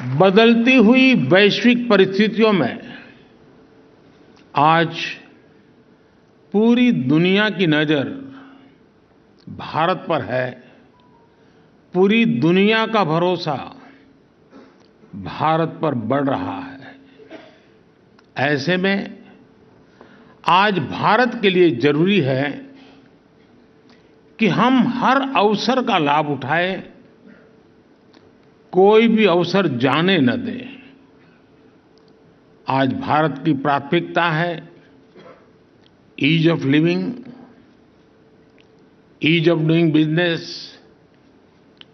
बदलती हुई वैश्विक परिस्थितियों में आज पूरी दुनिया की नजर भारत पर है। पूरी दुनिया का भरोसा भारत पर बढ़ रहा है। ऐसे में आज भारत के लिए जरूरी है कि हम हर अवसर का लाभ उठाएं, कोई भी अवसर जाने न दें। आज भारत की प्राथमिकता है ease of living, ease of doing business,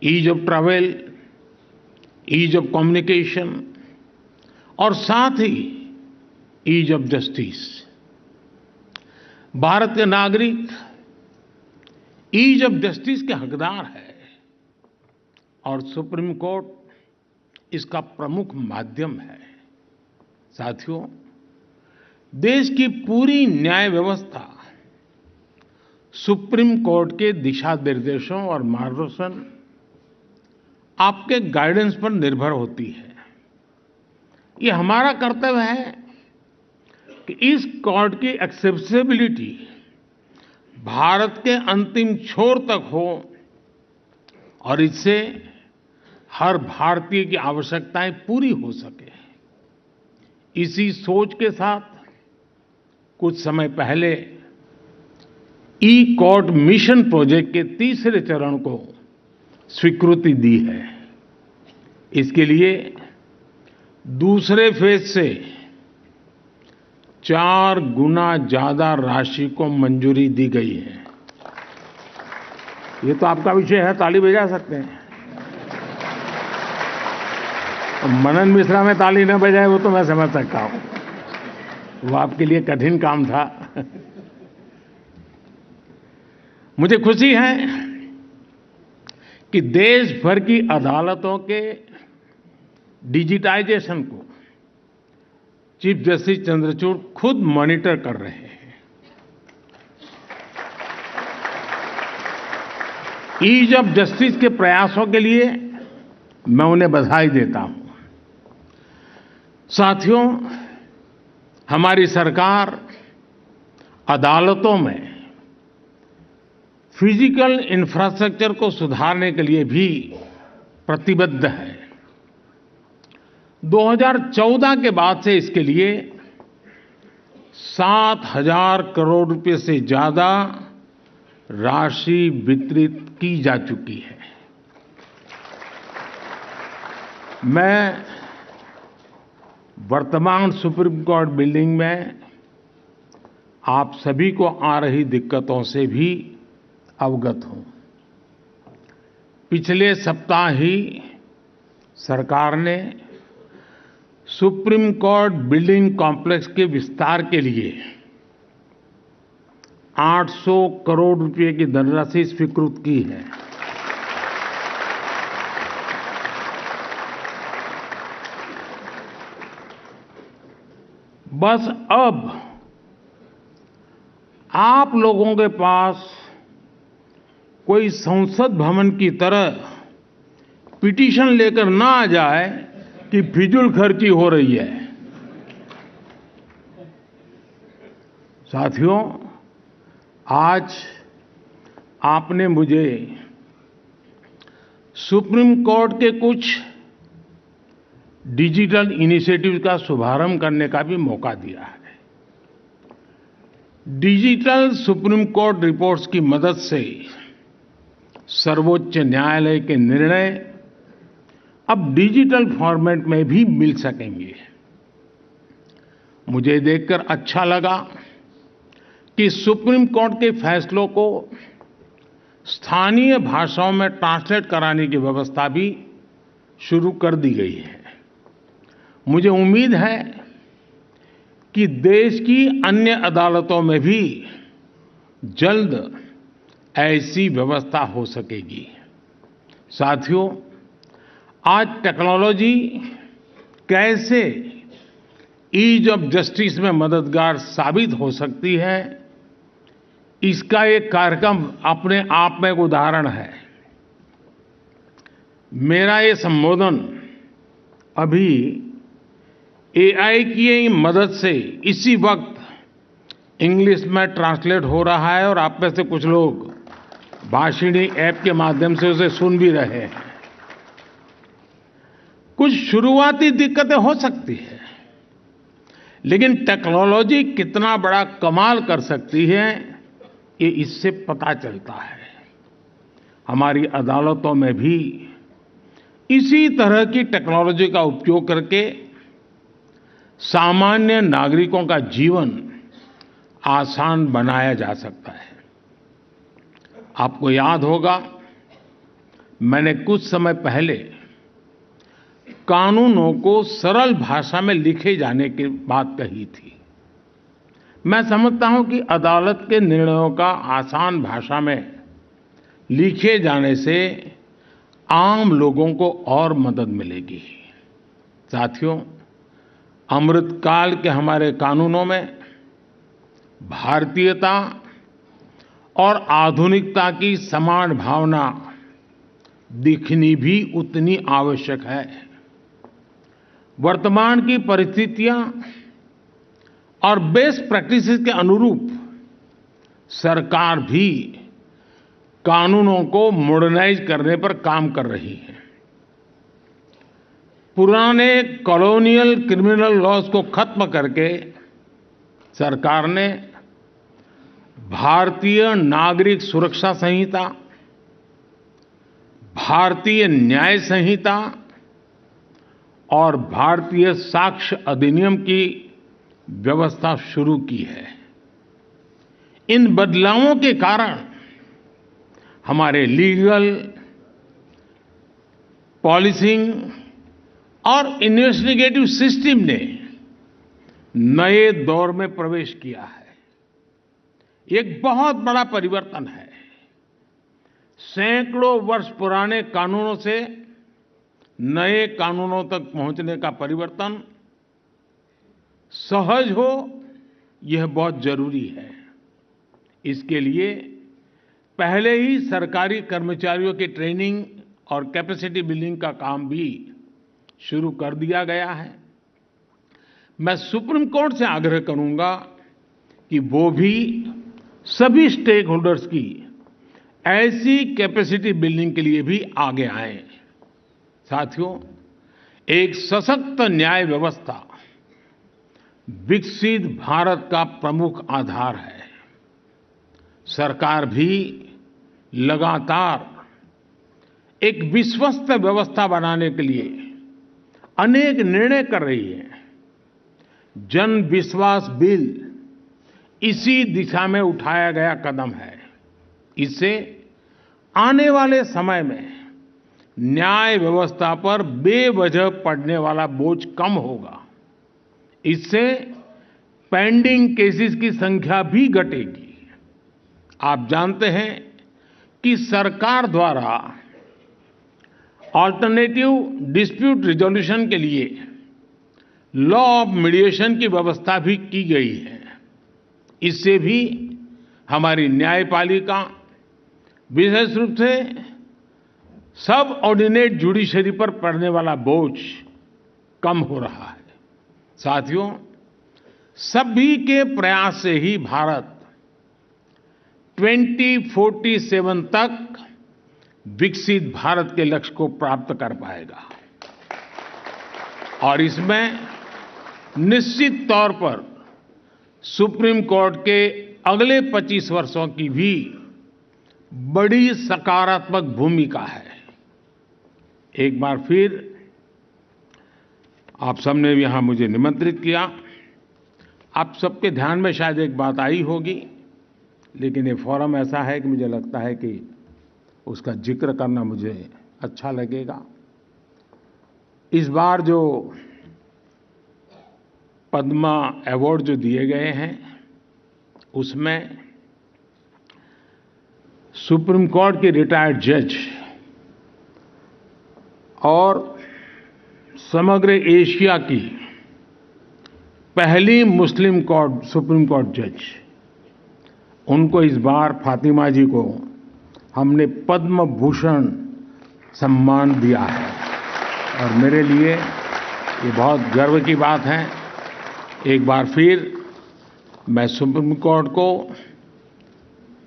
ease of travel, ease of communication और साथ ही ईज ऑफ जस्टिस। भारत के नागरिक ईज ऑफ जस्टिस के हकदार है और सुप्रीम कोर्ट इसका प्रमुख माध्यम है। साथियों, देश की पूरी न्याय व्यवस्था सुप्रीम कोर्ट के दिशा निर्देशों और मार्गदर्शन, आपके गाइडेंस पर निर्भर होती है। ये हमारा कर्तव्य है कि इस कोर्ट की एक्सेसिबिलिटी भारत के अंतिम छोर तक हो और इससे हर भारतीय की आवश्यकताएं पूरी हो सके। इसी सोच के साथ कुछ समय पहले ई कोर्ट मिशन प्रोजेक्ट के तीसरे चरण को स्वीकृति दी है। इसके लिए दूसरे फेज से 4 गुना ज्यादा राशि को मंजूरी दी गई है। ये तो आपका विषय है, ताली बजा सकते हैं। मनन मिश्रा में ताली न बजाए वो तो मैं समझ सकता हूं, वो आपके लिए कठिन काम था। मुझे खुशी है कि देश भर की अदालतों के डिजिटाइजेशन को चीफ जस्टिस चंद्रचूड़ खुद मॉनिटर कर रहे हैं। ईज ऑफ जस्टिस के प्रयासों के लिए मैं उन्हें बधाई देता हूं। साथियों, हमारी सरकार अदालतों में फिजिकल इंफ्रास्ट्रक्चर को सुधारने के लिए भी प्रतिबद्ध है। 2014 के बाद से इसके लिए 7,000 करोड़ रुपए से ज्यादा राशि वितरित की जा चुकी है। मैं वर्तमान सुप्रीम कोर्ट बिल्डिंग में आप सभी को आ रही दिक्कतों से भी अवगत हूं। पिछले सप्ताह ही सरकार ने सुप्रीम कोर्ट बिल्डिंग कॉम्प्लेक्स के विस्तार के लिए 800 करोड़ रुपए की धनराशि स्वीकृत की है। बस अब आप लोगों के पास कोई संसद भवन की तरह पिटीशन लेकर ना आ जाए कि फिजूल खर्ची हो रही है। साथियों, आज आपने मुझे सुप्रीम कोर्ट के कुछ डिजिटल इनिशिएटिव का शुभारंभ करने का भी मौका दिया है। डिजिटल सुप्रीम कोर्ट रिपोर्ट्स की मदद से सर्वोच्च न्यायालय के निर्णय अब डिजिटल फॉर्मेट में भी मिल सकेंगे। मुझे देखकर अच्छा लगा कि सुप्रीम कोर्ट के फैसलों को स्थानीय भाषाओं में ट्रांसलेट कराने की व्यवस्था भी शुरू कर दी गई है। मुझे उम्मीद है कि देश की अन्य अदालतों में भी जल्द ऐसी व्यवस्था हो सकेगी। साथियों, आज टेक्नोलॉजी कैसे ईज ऑफ जस्टिस में मददगार साबित हो सकती है, इसका एक कार्यक्रम अपने आप में एक उदाहरण है। मेरा ये संबोधन अभी एआई की मदद से इसी वक्त इंग्लिश में ट्रांसलेट हो रहा है और आप में से कुछ लोग भाषिणी ऐप के माध्यम से उसे सुन भी रहे हैं। कुछ शुरुआती दिक्कतें हो सकती है, लेकिन टेक्नोलॉजी कितना बड़ा कमाल कर सकती है ये इससे पता चलता है। हमारी अदालतों में भी इसी तरह की टेक्नोलॉजी का उपयोग करके सामान्य नागरिकों का जीवन आसान बनाया जा सकता है। आपको याद होगा, मैंने कुछ समय पहले कानूनों को सरल भाषा में लिखे जाने की बात कही थी। मैं समझता हूं कि अदालत के निर्णयों का आसान भाषा में लिखे जाने से आम लोगों को और मदद मिलेगी। साथियों, अमृतकाल के हमारे कानूनों में भारतीयता और आधुनिकता की समान भावना दिखनी भी उतनी आवश्यक है। वर्तमान की परिस्थितियां और बेस्ट प्रैक्टिसेस के अनुरूप सरकार भी कानूनों को मॉडर्नाइज करने पर काम कर रही है। पुराने कॉलोनियल क्रिमिनल लॉज को खत्म करके सरकार ने भारतीय नागरिक सुरक्षा संहिता, भारतीय न्याय संहिता और भारतीय साक्ष्य अधिनियम की व्यवस्था शुरू की है। इन बदलावों के कारण हमारे लीगल, पॉलिसिंग और इन्वेस्टिगेटिव सिस्टम ने नए दौर में प्रवेश किया है। एक बहुत बड़ा परिवर्तन है। सैकड़ों वर्ष पुराने कानूनों से नए कानूनों तक पहुंचने का परिवर्तन सहज हो, यह बहुत जरूरी है। इसके लिए पहले ही सरकारी कर्मचारियों की ट्रेनिंग और कैपेसिटी बिल्डिंग का काम भी शुरू कर दिया गया है। मैं सुप्रीम कोर्ट से आग्रह करूंगा कि वो भी सभी स्टेक होल्डर्स की ऐसी कैपेसिटी बिल्डिंग के लिए भी आगे आएं। साथियों, एक सशक्त न्याय व्यवस्था विकसित भारत का प्रमुख आधार है। सरकार भी लगातार एक विश्वस्त व्यवस्था बनाने के लिए अनेक निर्णय कर रही है। जन विश्वास बिल इसी दिशा में उठाया गया कदम है। इससे आने वाले समय में न्याय व्यवस्था पर बेवजह पड़ने वाला बोझ कम होगा। इससे पेंडिंग केसेस की संख्या भी घटेगी। आप जानते हैं कि सरकार द्वारा अल्टरनेटिव डिस्प्यूट रिजोल्यूशन के लिए लॉ ऑफ मीडिएशन की व्यवस्था भी की गई है। इससे भी हमारी न्यायपालिका, विशेष रूप से सब ऑर्डिनेट जुडिशरी पर पड़ने वाला बोझ कम हो रहा है। साथियों, सभी के प्रयास से ही भारत 2047 तक विकसित भारत के लक्ष्य को प्राप्त कर पाएगा। और इसमें निश्चित तौर पर सुप्रीम कोर्ट के अगले 25 वर्षों की भी बड़ी सकारात्मक भूमिका है। एक बार फिर आप सबने यहां मुझे निमंत्रित किया। आप सबके ध्यान में शायद एक बात आई होगी, लेकिन ये फोरम ऐसा है कि मुझे लगता है कि उसका जिक्र करना मुझे अच्छा लगेगा। इस बार जो पद्मा अवार्ड जो दिए गए हैं, उसमें सुप्रीम कोर्ट के रिटायर्ड जज और समग्र एशिया की पहली मुस्लिम सुप्रीम कोर्ट जज, उनको इस बार फातिमा जी को हमने पद्म भूषण सम्मान दिया है। और मेरे लिए ये बहुत गर्व की बात है। एक बार फिर मैं सुप्रीम कोर्ट को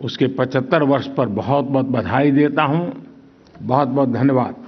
उसके 75 वर्ष पर बहुत-बहुत बधाई देता हूँ। बहुत-बहुत धन्यवाद।